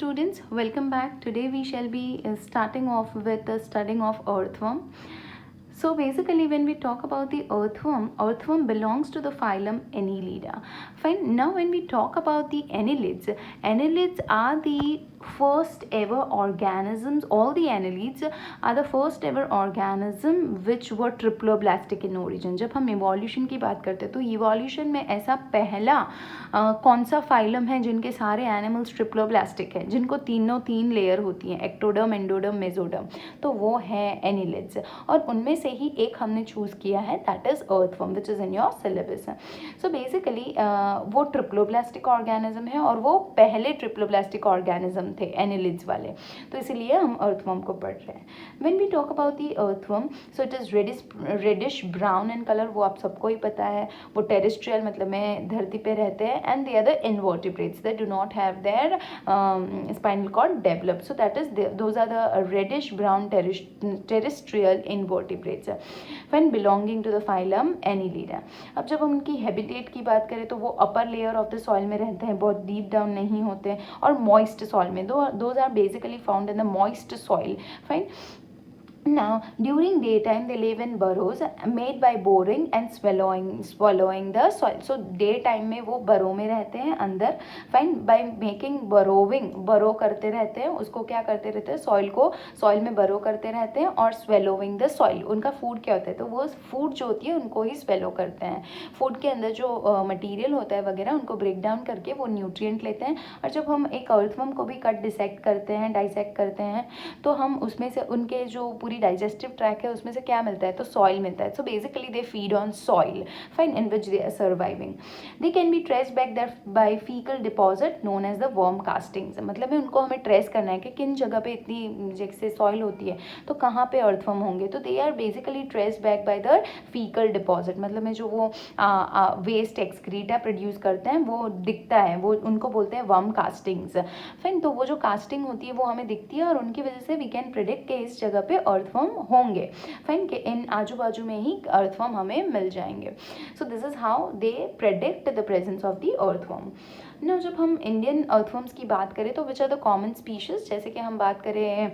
students, welcome back. Today we shall be starting off with the studying of earthworm. So basically when we talk about the earthworm belongs to the phylum Annelida. Fine. Now when we talk about the annelids are the first ever organisms. All the annelids are the first ever organism which were triploblastic in origin. जब हम evolution की बात करते हैं तो evolution में ऐसा पहला कौन सा फाइलम है जिनके सारे एनिमल्स ट्रिप्लोब्लास्टिक हैं, जिनको तीन लेयर होती हैं, एक्टोडर्म, एंडोडर्म, मेसोडर्म, तो वो है एनिलिड्स। और उनमें से ही एक हमने चूज़ किया है, that is earthworm which is in your syllabus. So basically वो ट्रिप्लोब्लास्टिक ऑर्गेनिज्म है और वो पहले ट्रिप्लोब्लास्टिक ऑर्गेनिज्म थे एनिलिड्स वाले, तो इसीलिए हम अर्थवर्म को पढ़ रहे हैं। When we talk about the earthworm, so it is reddish brown in colour, वो आप सबको ही पता है। वो टेरेस्ट्रियल मतलब में धरती पे रहते हैं, and the other invertebrates that do not have their spinal cord developed, so that is those are the reddish brown terrestrial invertebrates when belonging to the phylum Annelida. अब जब हम उनकी हैबिटेट की बात करें तो वो upper layer of the soil में रहते हैं, बहुत डीप डाउन नहीं होते, और मॉइस्ट सॉइल में, those are basically found in the moist soil. Fine. Now, during daytime, they live in burrows made by boring and swallowing the soil. So, daytime में वो burrow में रहते हैं अंदर. Fine. By making burrow करते रहते हैं, उसको क्या करते रहते हैं, soil में burrow करते रहते हैं और swallowing the soil. उनका food क्या होता है, तो वो food जो होती है उनको ही swallow करते हैं. Food के अंदर जो material होता है वगैरह उनको break down करके वो nutrient लेते हैं. और जब हम एक earthworm को भी dissect करते हैं तो हम उसमें से उनके जो पूरी डाइजेस्टिव ट्रैक है उसमें से क्या मिलता है, तो सॉइल मिलता है. So basically they feed on soil, fine, in which they are surviving. They can be trace back that by faecal deposit known as the worm castings. मतलब उनको हमें ट्रेस करना है कि किन जगह पे इतनी जैसे सॉइल होती है तो कहाँ पे अर्थवर्म होंगे, तो they are basically trace back by the faecal deposit. मतलब में जो वो वेस्ट एक्सक्रीटा प्रोड्यूस करते हैं वो दिखता है, वो उनको बोलते हैं वर्म कास्टिंग्स. फाइन. तो वो जो कास्टिंग होती है वो हमें दिखती है और उनकी वजह से वी कैन प्रिडिक्ट कि इस जगह पे अर्थवर्म होंगे. फाइन. के इन आजू बाजू में ही अर्थवर्म हमें मिल जाएंगे. So this is how they predict the presence of the earthworm. ना जब हम इंडियन अर्थवर्म्स की बात करें तो which are the common species, जैसे कि हम बात करें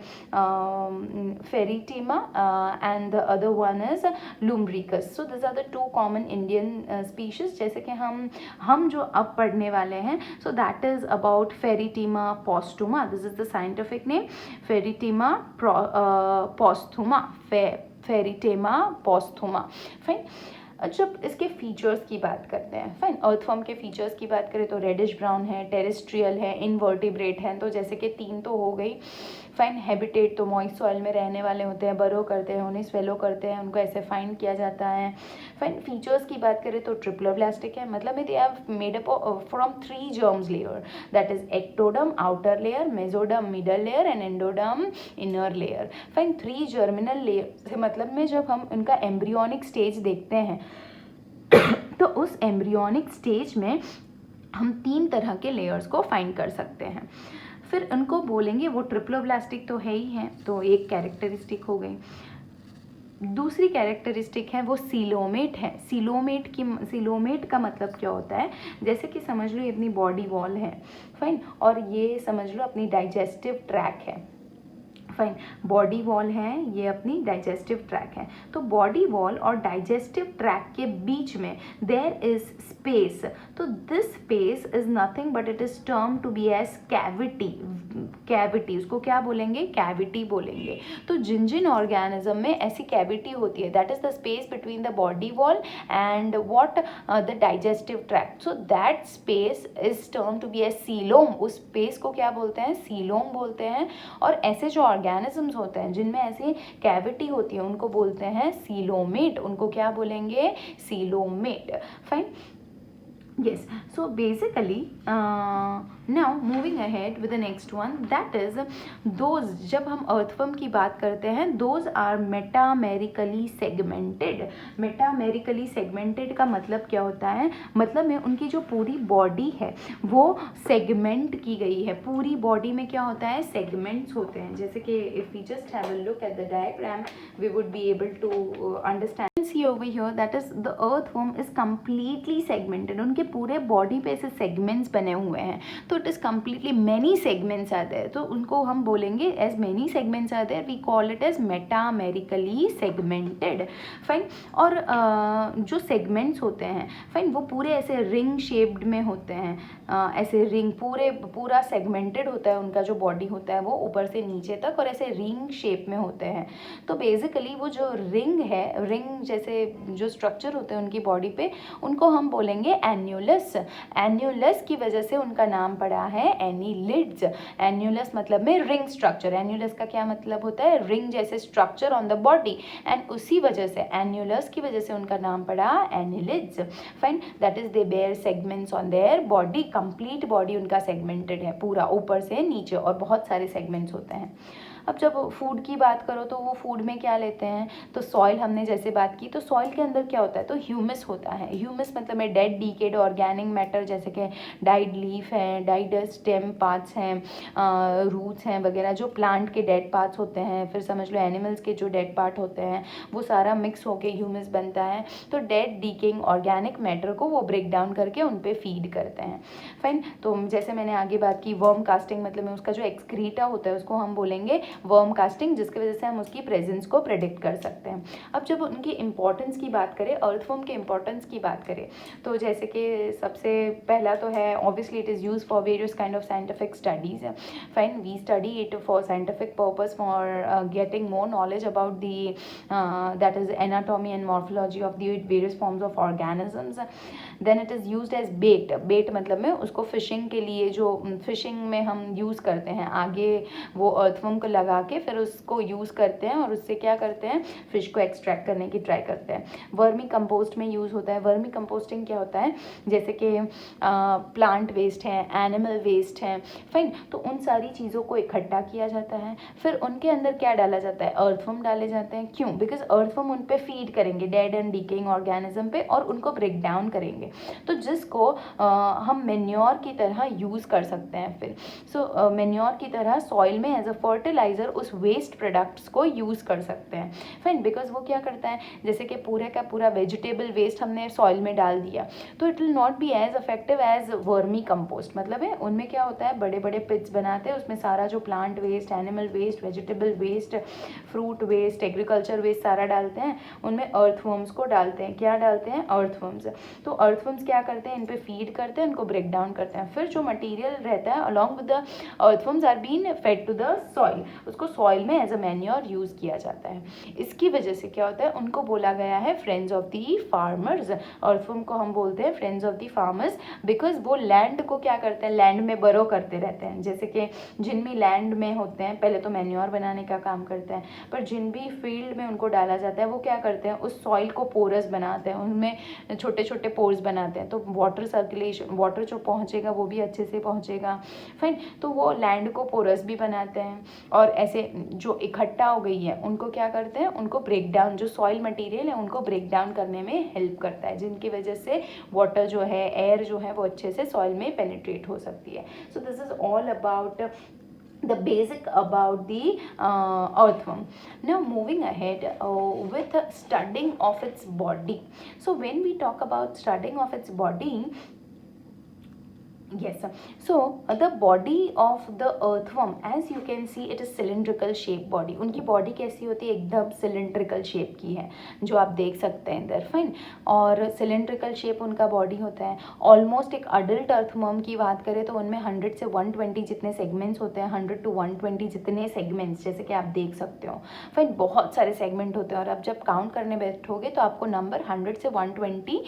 Pheretima and the other one is Lumbricus. So this are the two common Indian species. जैसे कि हम जो अब पढ़ने वाले हैं, so that is about Pheretima posthuma. This is the scientific name, Pheretima पोस्थुमा, फेरिटेमा पोस्थुमा. Fine. जब इसके फीचर्स की बात करते हैं, फाइन, अर्थवर्म के फीचर्स की बात करें तो रेडिश ब्राउन है, टेरेस्ट्रियल है, इनवर्टिब्रेट है, तो जैसे कि 3 तो हो गई. फाइन. हैबिटेट तो मॉइस्ट सॉइल में रहने वाले होते हैं, बरो करते हैं, उन्हें स्वेलो करते हैं, उनको ऐसे फाइंड किया जाता है. फाइन. फीचर्स की बात करें तो ट्रिप्लोब्लास्टिक है, मतलब they have made up from 3 germs layer, that is ectoderm outer layer, mesoderm middle layer and endoderm inner layer. Fine. 3 germinal layer, मतलब में जब हम उनका एम्ब्रियोनिक स्टेज देखते हैं तो उस एम्ब्रियोनिक स्टेज में हम 3 तरह के लेयर्स को फाइंड कर सकते हैं. फिर उनको बोलेंगे वो ट्रिप्लोब्लास्टिक तो है ही हैं, तो एक कैरेक्टरिस्टिक हो गई. दूसरी कैरेक्टरिस्टिक है वो सीलोमेट है. सीलोमेट का मतलब क्या होता है, जैसे कि समझ लो ये अपनी बॉडी वॉल है, फाइन, और ये समझ लो अपनी डाइजेस्टिव ट्रैक है. फाइन. बॉडी वॉल है, ये अपनी डाइजेस्टिव ट्रैक है. तो बॉडी वॉल और डाइजेस्टिव ट्रैक के बीच में देयर इज स्पेस. तो this space is nothing but it is term to be as cavity. उसको क्या बोलेंगे, कैविटी बोलेंगे. तो जिन ऑर्गेनिज्म में ऐसी कैविटी होती है, that is the space between the body wall and what the digestive tract. So that space is term to be as coelom. उस स्पेस को क्या बोलते हैं, सीलोम बोलते हैं. और ऐसे जो ऑर्गेनिजम्स होते हैं जिनमें ऐसी कैविटी होती है उनको बोलते हैं सीलोमेट. उनको क्या बोलेंगे, coelomate. Fine. Yes, so basically now moving ahead with the next one, that is those, जब हम अर्थवर्म की बात करते हैं, those are metamerically segmented. metamerically segmented का मतलब क्या होता है, मतलब में उनकी जो पूरी बॉडी है वो सेगमेंट की गई है. पूरी बॉडी में क्या होता है, सेगमेंट्स होते हैं. जैसे कि if we just have a look at the diagram we would be able to understand see over here that is the earthworm is completely segmented. उनके पूरे बॉडी पे ऐसे सेगमेंट्स बने हुए हैं, तो it is completely many segments are there, तो उनको हम बोलेंगे as many segments are there, we call it as metamerically segmented. Fine. और जो सेगमेंट्स होते हैं फाइन, वो पूरे ऐसे रिंग शेप्ड में होते हैं, ऐसे रिंग पूरा सेगमेंटेड होता है, उनका जो बॉडी होता है वो ऊपर से नीचे तक और ऐसे रिंग शेप में होते हैं. तो बेसिकली वो जो रिंग है, रिंग जैसे जो स्ट्रक्चर होते हैं उनकी बॉडी पे, उनको हम बोलेंगे एन्यूलस. एन्यूलस की वजह से उनका नाम पड़ा है एनीलिड्स. एन्यूलस मतलब में रिंग स्ट्रक्चर. एन्यूलस का क्या मतलब होता है? रिंग जैसे structure on the body, and उसी वजह से एन्यूलस की वजह से उनका नाम पड़ा annelids. Fine. That is they bear segments on their body. Complete body उनका सेगमेंटेड है पूरा ऊपर से नीचे, और बहुत सारे सेगमेंट्स होते हैं. अब जब फूड की बात करो तो वो फूड में क्या लेते हैं, तो सॉइल हमने जैसे बात की, तो सॉइल के अंदर क्या होता है, तो ह्यूमस होता है. ह्यूमस मतलब में डेड डीकेड ऑर्गेनिक मैटर, जैसे कि डाइड लीफ हैं, डाइड स्टेम पार्ट्स हैं, रूट्स हैं वगैरह, जो प्लांट के डेड पार्ट्स होते हैं, फिर समझ लो एनिमल्स के जो डेड पार्ट होते हैं, वो सारा मिक्स होके ह्यूमस बनता है. तो डेड डीकेइंग ऑर्गेनिक मैटर को वो ब्रेक डाउन करके उन पर फीड करते हैं. फाइन. तो जैसे मैंने आगे बात की, वर्म कास्टिंग मतलब में उसका जो एक्सक्रीटा होता है उसको हम बोलेंगे वर्म कास्टिंग, जिसकी वजह से हम उसकी प्रेजेंस को प्रेडिक्ट कर सकते हैं. अब जब उनकी इंपॉर्टेंस की बात करें, अर्थवर्म के इंपॉर्टेंस की बात करें, तो जैसे कि सबसे पहला तो है obviously it is use for various kind of scientific studies. Fine. We study it for scientific purpose, for getting more knowledge about the that is anatomy and morphology of the various forms of organisms. Then it is used as bait. Bait मतलब में उसको fishing के लिए, जो fishing में हम use करते हैं, आगे वो अर्थवर्म को लगा के फिर उसको यूज़ करते हैं और उससे क्या करते हैं, फिश को एक्सट्रैक्ट करने की ट्राई करते हैं. वर्मी कंपोस्ट में यूज़ होता है. वर्मी कंपोस्टिंग क्या होता है, जैसे कि प्लांट वेस्ट है, एनिमल वेस्ट है. फाइन. तो उन सारी चीज़ों को इकट्ठा किया जाता है, फिर उनके अंदर क्या डाला जाता है, अर्थवर्म डाले जाते हैं. क्यों? बिकॉज अर्थवर्म उन पे फीड करेंगे डेड एंड डीकेइंग ऑर्गेनिज्म पे, और उनको ब्रेक डाउन करेंगे, तो जिसको हम मेन्योर की तरह यूज़ कर सकते हैं. फिर सो मेन्योर की तरह सॉइल में एज अ फर्टिलाइजर उस वेस्ट प्रोडक्ट्स को यूज़ कर सकते हैं. फाइन. बिकॉज वो क्या करता है, जैसे कि पूरे का पूरा वेजिटेबल वेस्ट हमने सॉइल में डाल दिया, तो it will not be as effective as vermicompost. मतलब है उनमें क्या होता है, बड़े बड़े पिट्स बनाते हैं, उसमें सारा जो plant waste, animal waste, vegetable waste, fruit waste, agriculture waste सारा डालते हैं, उनमें अर्थवर्म्स को डालते हैं. क्या डालते हैं? अर्थवर्म्स. तो अर्थवर्म्स क्या करते हैं, इन पे फीड करते हैं, इनको ब्रेक डाउन करते हैं. फिर जो मटीरियल रहता है along with the earthworms are been fed to the soil, उसको सॉइल में एज अ मैन्योर यूज़ किया जाता है. इसकी वजह से क्या होता है, उनको बोला गया है friends of the farmers. Earthworm को हम बोलते हैं friends of the farmers, because वो लैंड को क्या करते हैं, लैंड में बरो करते रहते हैं. जैसे कि जिन भी लैंड में होते हैं, पहले तो मैन्योर बनाने का काम करते हैं, पर जिन भी फील्ड में उनको डाला जाता है, वो क्या करते हैं, उस सॉइल को पोरस बनाते हैं, उनमें छोटे छोटे पोर्स बनाते हैं, तो वाटर सर्कुलेशन, वाटर जो पहुँचेगा वो भी अच्छे से पहुँचेगा. फाइन. तो वो लैंड को पोरस भी बनाते हैं, और ऐसे जो इकट्ठा हो गई है उनको क्या करते हैं, उनको ब्रेक डाउन, जो सॉइल मटेरियल है उनको ब्रेक डाउन करने में हेल्प करता है, जिनकी वजह से वाटर जो है, एयर जो है, वो अच्छे से सॉइल में पेनिट्रेट हो सकती है. सो this is all about the basic about the earthworm. Now moving ahead with studying of its body. So when we talk about studying of its body, yes, so the body of the earthworm, as you can see, it is cylindrical shape body. उनकी body कैसी होती है, एकदम cylindrical shape की है, जो आप देख सकते हैं इधर. फाइन. और सिलेंड्रिकल शेप उनका बॉडी होता है. ऑलमोस्ट एक अडल्ट अर्थवर्म की बात करें तो उनमें 100 से 120 जितने सेगमेंट्स होते हैं, 100 to 120 जितने सेगमेंट्स, जैसे कि आप देख सकते हो. फाइन. बहुत सारे सेगमेंट होते हैं, और आप जब काउंट करने बैठोगे तो आपको नंबर 100 से 120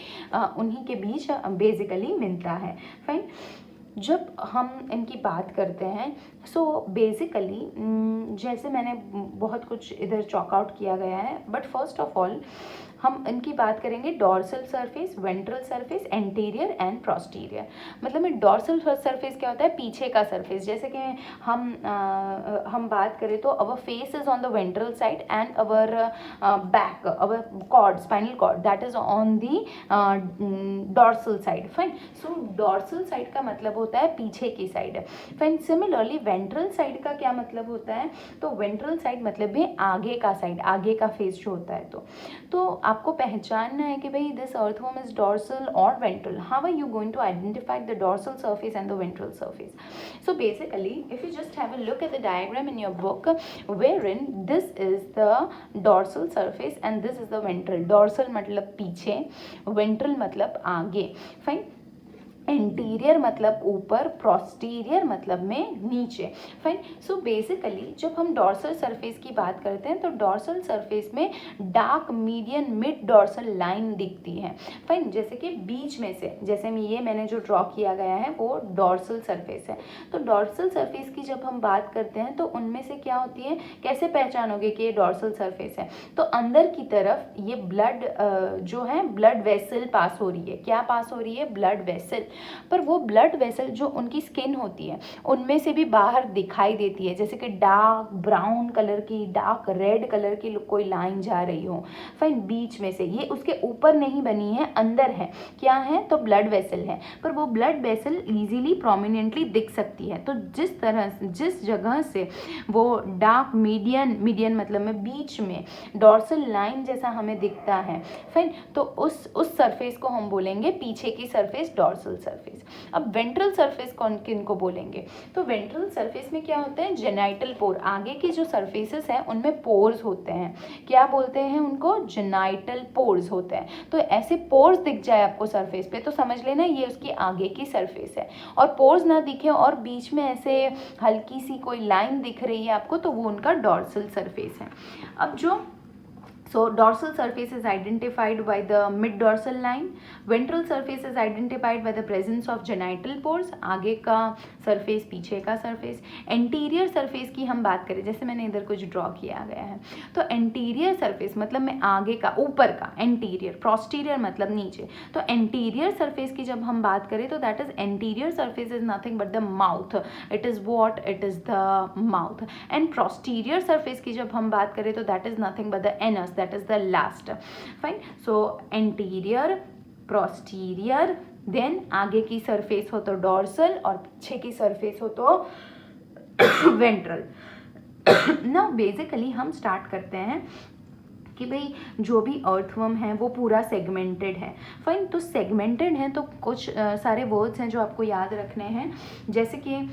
उन्हीं के बीच बेसिकली मिलता है. फाइन. जब हम इनकी बात करते हैं, सो बेसिकली जैसे मैंने बहुत कुछ इधर चॉक आउट किया गया है, बट फर्स्ट ऑफ ऑल हम इनकी बात करेंगे dorsal surface, ventral surface, anterior and posterior. मतलब में डॉर्सल सरफेस क्या होता है, पीछे का सरफेस. जैसे कि हम बात करें तो our face is on the ventral side and our back, our cord, spinal cord, that is on the dorsal side. Fine. So dorsal side का मतलब होता है पीछे की side. Fine. Similarly ventral side का क्या मतलब होता है, तो वेंट्रल साइड मतलब भी आगे का साइड, आगे का फेस जो होता है. तो आपको पहचानना है कि भाई दिस अर्थवर्म इज डॉर्सल और ventral. How are you going to identify the dorsal surface and the ventral surface? So basically, if you just have a look at the diagram in your book, wherein this is the dorsal surface and this is the ventral. Dorsal मतलब पीछे, ventral मतलब आगे. Fine. Anterior मतलब ऊपर, posterior मतलब में नीचे. Fine. So basically जब हम डॉर्सल सरफेस की बात करते हैं तो डॉर्सल सरफेस में dark median mid dorsal line दिखती है. फाइन. जैसे कि बीच में से, जैसे में ये मैंने जो ड्रॉ किया गया है वो डॉर्सल सरफेस है. तो डॉर्सल सरफेस की जब हम बात करते हैं तो उनमें से क्या होती है, कैसे पहचानोगे कि ये डॉर्सल सरफेस है? तो अंदर की तरफ ये ब्लड जो है ब्लड वेसल पास हो रही है. क्या पास हो रही है? Blood vessel. पर वो ब्लड वेसल जो उनकी स्किन होती है उनमें से भी बाहर दिखाई देती है, जैसे कि डार्क ब्राउन कलर की, डार्क रेड कलर की कोई लाइन जा रही हो. फाइन. बीच में से, ये उसके ऊपर नहीं बनी है, अंदर है. क्या है? तो ब्लड वेसल है. पर वो ब्लड वेसल इजीली प्रोमिनेंटली दिख सकती है. तो जिस जगह से वो डार्क मीडियन मतलब में बीच में डॉर्सल लाइन जैसा हमें दिखता है. फाइन. तो उस सरफेस को हम बोलेंगे पीछे की सरफेस डॉर्सल सरफेस. अब वेंट्रल सरफेस किन को बोलेंगे? तो वेंट्रल सरफेस में क्या होता है? जेनाइटल पोर. आगे की जो सरफेसेस हैं उनमें पोर्स होते हैं. क्या बोलते हैं उनको? जेनाइटल पोर्स होते हैं. तो ऐसे पोर्स दिख जाए आपको सरफेस पे तो समझ लेना ये उसकी आगे की सरफेस है. और पोर्स ना दिखे और बीच में ऐसे हल्की सी कोई लाइन दिख रही है आपको तो वो उनका डॉर्सल सरफेस है. अब जो So dorsal surface is identified by the mid dorsal line. Ventral surface is identified by the presence of genital pores. आगे का सरफेस, पीछे का सरफेस. एंटीरियर सरफेस की हम बात करें, जैसे मैंने इधर कुछ ड्रॉ किया गया है, तो एंटीरियर सरफेस मतलब में आगे का, ऊपर का एंटीरियर. प्रोस्टीरियर मतलब नीचे. तो एंटीरियर सरफेस की जब हम बात करें तो that is anterior surface is nothing but the mouth. It is what? It is the mouth. And posterior surface की जब हम बात करें तो that is nothing but the anus. that is the last. Fine. So anterior, posterior, then आगे की surface हो तो डॉर्सल और पीछे की सरफेस हो तो वेंट्रल. नाउ बेसिकली हम स्टार्ट करते हैं कि भाई जो भी अर्थवर्म है वो पूरा सेगमेंटेड है. फाइन. तो सेगमेंटेड है तो कुछ सारे वर्ड्स हैं जो आपको याद रखने हैं. जैसे कि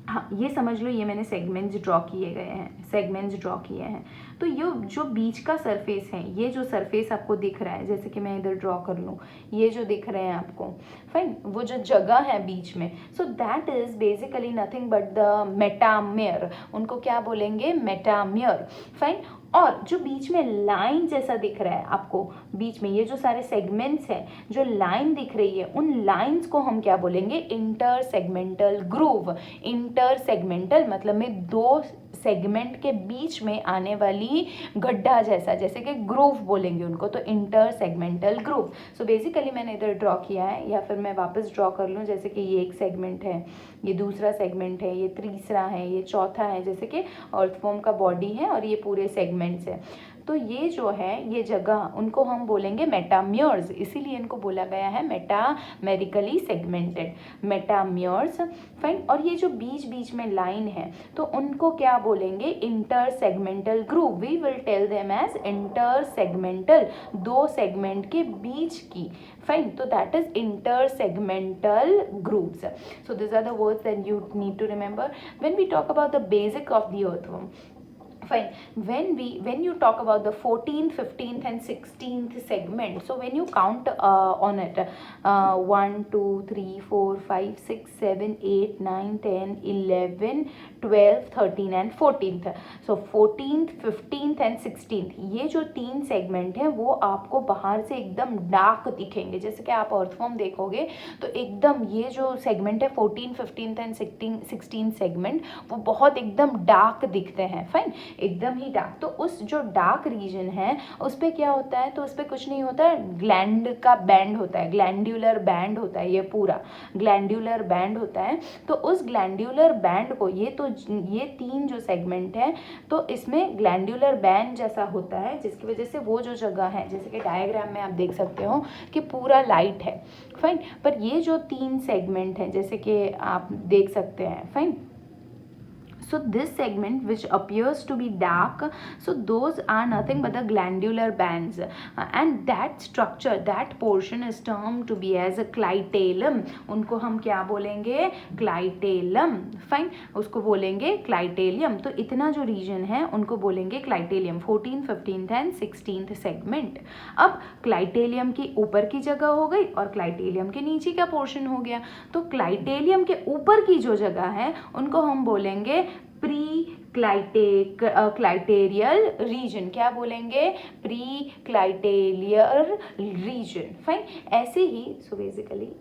हाँ, ये समझ लो ये मैंने सेगमेंट्स ड्रॉ किए हैं. तो ये जो बीच का सरफेस है, ये जो सरफेस आपको दिख रहा है, जैसे कि मैं इधर ड्रॉ कर लूँ, ये जो दिख रहे हैं आपको, फाइन, वो जो जगह है बीच में, so that is basically nothing but the metamere. उनको क्या बोलेंगे? मेटामियर. फाइन. और जो बीच में लाइन जैसा दिख रहा है आपको, बीच में ये जो सारे सेगमेंट्स हैं, जो लाइन दिख रही है, उन लाइंस को हम क्या बोलेंगे? Intersegmental groove. Inter segmental मतलब में दो सेगमेंट के बीच में आने वाली गड्ढा जैसा, जैसे कि ग्रूव बोलेंगे उनको, तो inter segmental groove. So basically मैंने इधर ड्रॉ किया है, या फिर मैं वापस ड्रॉ कर लूँ, जैसे कि ये एक सेगमेंट है, ये दूसरा सेगमेंट है, ये तीसरा है, ये चौथा है, जैसे कि अर्थवर्म का बॉडी है और ये पूरे सेगमेंट्स है. तो ये जो है ये जगह, उनको हम बोलेंगे मेटामियर्स. इसीलिए इनको बोला गया है मेटामेरिकली सेगमेंटेड, मेटामियर्स. फाइन. और ये जो बीच बीच में लाइन है तो उनको क्या बोलेंगे? Intersegmental groove. We will tell them as intersegmental, दो सेगमेंट के बीच की. फाइन. तो that is intersegmental grooves. So these are the words that you need to remember when we talk about the basic of the earthworm. Fine. When you talk about the 14th, 15th and 16th segment, so when you count on it, 1 2 3 4 5 6 7 8 9 10 11 12 13 and 14th. So 14th, 15th and 16th, ये जो तीन segment हैं वो आपको बाहर से एकदम dark दिखेंगे. जैसे कि आप अर्थवर्म देखोगे तो एकदम ये जो सेगमेंट है 14, 15th and 16 सेगमेंट, वो बहुत एकदम डार्क दिखते हैं. फाइन. एकदम ही डार्क. तो उस जो डार्क रीजन है उस पर क्या होता है? तो उस पर कुछ नहीं होता है, ग्लैंड का बैंड होता है, ग्लैंड्यूलर बैंड होता है, ये पूरा ग्लैंड्यूलर बैंड होता है. तो उस ग्लैंड्यूलर बैंड को, ये तीन जो सेगमेंट है तो इसमें ग्लैंड्यूलर बैंड जैसा होता है, जिसकी वजह से वो जो जगह है, जैसे कि डायग्राम में आप देख सकते हो कि पूरा लाइट है. फाइन. पर ये जो तीन सेगमेंट हैं जैसे कि आप देख सकते हैं. Fine. So this segment which appears to be dark, so those are nothing but the glandular bands, and that structure, that portion is termed to be as a clitellum. उनको हम क्या बोलेंगे? क्लाइटेलम. फाइन, उसको बोलेंगे clitellum. तो इतना जो reason है उनको बोलेंगे clitellum. 14th, 15th and 16th segment. अब क्लाइटेलियम की ऊपर की जगह हो गई और क्लाइटेलियम के नीचे का पोर्शन हो गया. तो क्लाइटेलियम के ऊपर की जो जगह है उनको हम बोलेंगे प्री क्लाइटेरियल रीजन. क्या बोलेंगे? Pre clitellar region. फाइन. ऐसे ही so basically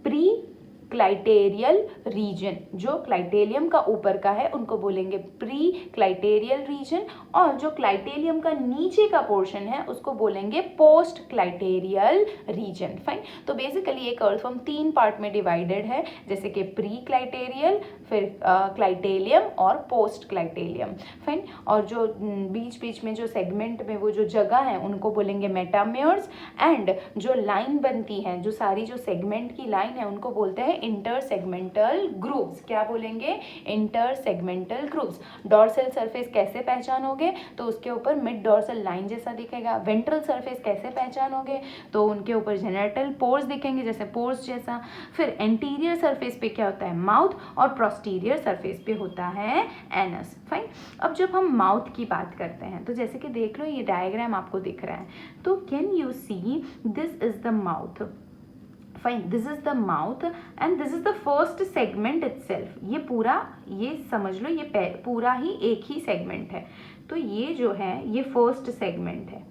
pre clitellar region, जो क्लाइटेलियम का ऊपर का है उनको बोलेंगे प्री क्लाइटेरियल रीजन, और जो क्लाइटेलियम का नीचे का पोर्शन है उसको बोलेंगे पोस्ट क्लाइटेरियल रीजन. फाइन. तो बेसिकली एक अर्थवर्म 3 पार्ट में डिवाइडेड है, जैसे कि प्री क्लाइटेरियल, फिर क्लाइटेलियम और पोस्ट क्लाइटेलियम. फाइन. और जो बीच बीच में जो सेगमेंट में वो जो जगह है उनको बोलेंगे मेटामेयर्स, एंड जो लाइन बनती है, जो सारी जो सेगमेंट की लाइन है उनको बोलते हैं इंटर सेगमेंटल ग्रूव्स. क्या बोलेंगे? Intersegmental grooves. Dorsal surface कैसे पहचानोगे? तो उसके ऊपर मिड डॉर्सल लाइन जैसा दिखेगा. वेंट्रल सरफेस कैसे पहचानोगे? तो उनके ऊपर जेनेटल पोर्स दिखेंगे जैसे पोर्स जैसा. फिर एंटीरियर सरफेस पे क्या होता है? माउथ, और प्रोस्टीरियर सरफेस पे होता है एनस. फाइन. अब जब हम माउथ की बात करते हैं तो जैसे कि देख लो ये डायग्राम आपको दिख रहा है, तो can you see this is the mouth. Fine. This is the mouth and this is the first segment itself. ये पूरा, ये समझ लो ये पूरा ही एक ही सेगमेंट है. तो ये जो है ये फर्स्ट सेगमेंट है.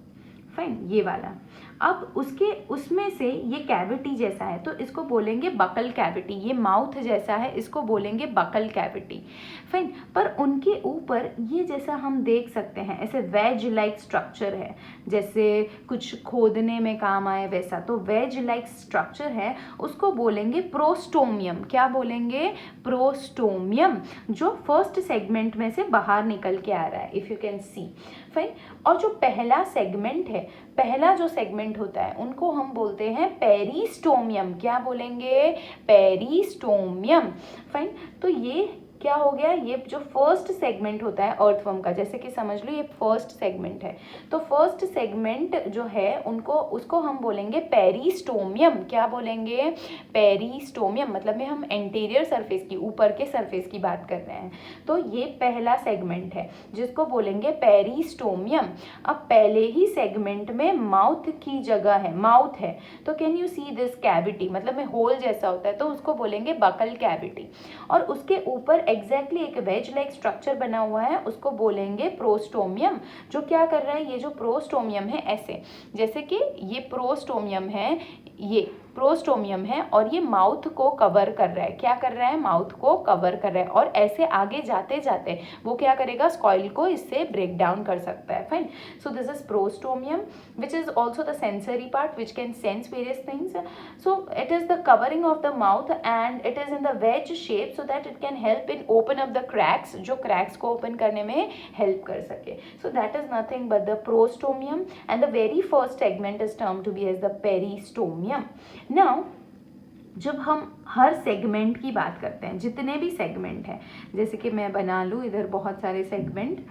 फाइन. ये वाला. अब उसमें से ये कैविटी जैसा है तो इसको बोलेंगे बकल कैविटी. ये माउथ जैसा है, इसको बोलेंगे बकल कैविटी. फाइन. पर उनके ऊपर ये जैसा हम देख सकते हैं ऐसे वेज लाइक स्ट्रक्चर है, जैसे कुछ खोदने में काम आए वैसा. तो वेज लाइक स्ट्रक्चर है, उसको बोलेंगे प्रोस्टोमियम. क्या बोलेंगे? प्रोस्टोमियम, जो फर्स्ट सेगमेंट में से बाहर निकल के आ रहा है, if you can see. Fine. और जो पहला सेगमेंट है, पहला जो सेगमेंट होता है उनको हम बोलते हैं पेरिस्टोमियम. क्या बोलेंगे? पेरिस्टोमियम. फाइन. तो ये क्या हो गया? ये जो फर्स्ट सेगमेंट होता है अर्थवर्म का, जैसे कि समझ लो ये फर्स्ट सेगमेंट है, तो फर्स्ट सेगमेंट जो है उसको हम बोलेंगे पेरिस्टोमियम. क्या बोलेंगे? पेरिस्टोमियम. मतलब में हम एंटीरियर सरफेस की, ऊपर के सरफेस की बात कर रहे हैं. तो ये पहला सेगमेंट है जिसको बोलेंगे पेरिस्टोमियम. अब पहले ही सेगमेंट में माउथ की जगह है, माउथ है, तो can you see this cavity, मतलब में होल जैसा होता है, तो उसको बोलेंगे बकल कैविटी. और उसके ऊपर एग्जैक्टली एक वेज लाइक स्ट्रक्चर बना हुआ है, उसको बोलेंगे प्रोस्टोमियम. जो क्या कर रहा है? ये जो प्रोस्टोमियम है ऐसे, जैसे कि ये प्रोस्टोमियम है, ये प्रोस्टोमियम है और ये माउथ को कवर कर रहा है. क्या कर रहा है? माउथ को कवर कर रहा है. और ऐसे आगे जाते जाते वो क्या करेगा? स्कॉइल को इससे ब्रेक डाउन कर सकता है. Fine. So this is prostomium which is also the sensory part which can sense various things. So it is the covering of the mouth and it is in the wedge shape so that it can help in open up the cracks, जो cracks को open करने में help कर सके. So that is nothing but the prostomium and the very first segment is termed to be as the peristomium. Now जब हम हर segment की बात करते हैं, जितने भी सेगमेंट हैं, जैसे कि मैं बना लूँ इधर बहुत सारे सेगमेंट.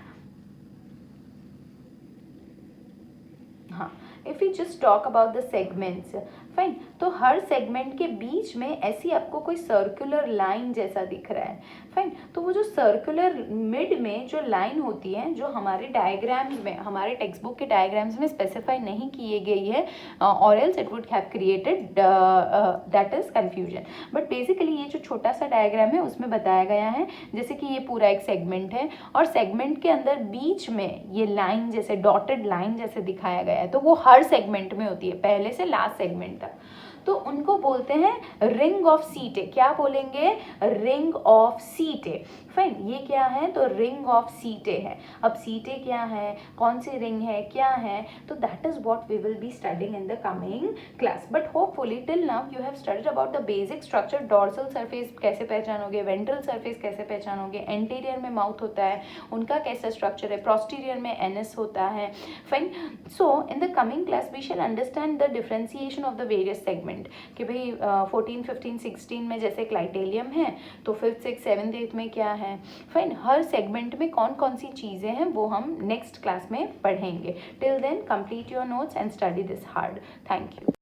हाँ, if you just talk about the segments. Fine. तो हर सेगमेंट के बीच में ऐसी आपको कोई सर्कुलर लाइन जैसा दिख रहा है. फाइन. तो वो जो सर्कुलर मिड में जो लाइन होती है, जो हमारे डायग्राम्स में, हमारे टेक्स्ट बुक के डायग्राम्स में स्पेसिफाई नहीं किए गई है, और else it would have created that is confusion. But basically ये जो छोटा सा डायग्राम है उसमें बताया गया है जैसे कि ये पूरा एक सेगमेंट है और सेगमेंट के अंदर बीच में ये लाइन जैसे डॉटेड लाइन जैसे दिखाया गया है, तो वो हर सेगमेंट में होती है, पहले से लास्ट सेगमेंट तक. तो उनको बोलते हैं रिंग ऑफ सीटे. क्या बोलेंगे? रिंग ऑफ सीटे. फाइन. ये क्या है? तो रिंग ऑफ सीटे है. अब सीटे क्या है, कौन सी रिंग है, क्या है, तो that is what we will be studying in the coming class. But hopefully till now you have studied about the basic structure. Dorsal surface कैसे पहचानोगे, वेंट्रल सरफेस कैसे पहचानोगे, एंटीरियर में माउथ होता है उनका कैसा स्ट्रक्चर है, प्रोस्टीरियर में एनस होता है. Fine. So in the coming class we shall understand the differentiation of the various segment. Segment कि भाई 14, 15, 16 में जैसे क्लाइटेलियम है तो 5th, 6th, 7th, 8th में क्या है। फाइन, हर सेगमेंट में कौन कौन सी चीज़ें हैं वो हम नेक्स्ट क्लास में पढ़ेंगे। Till then complete your notes and study this hard. Thank you.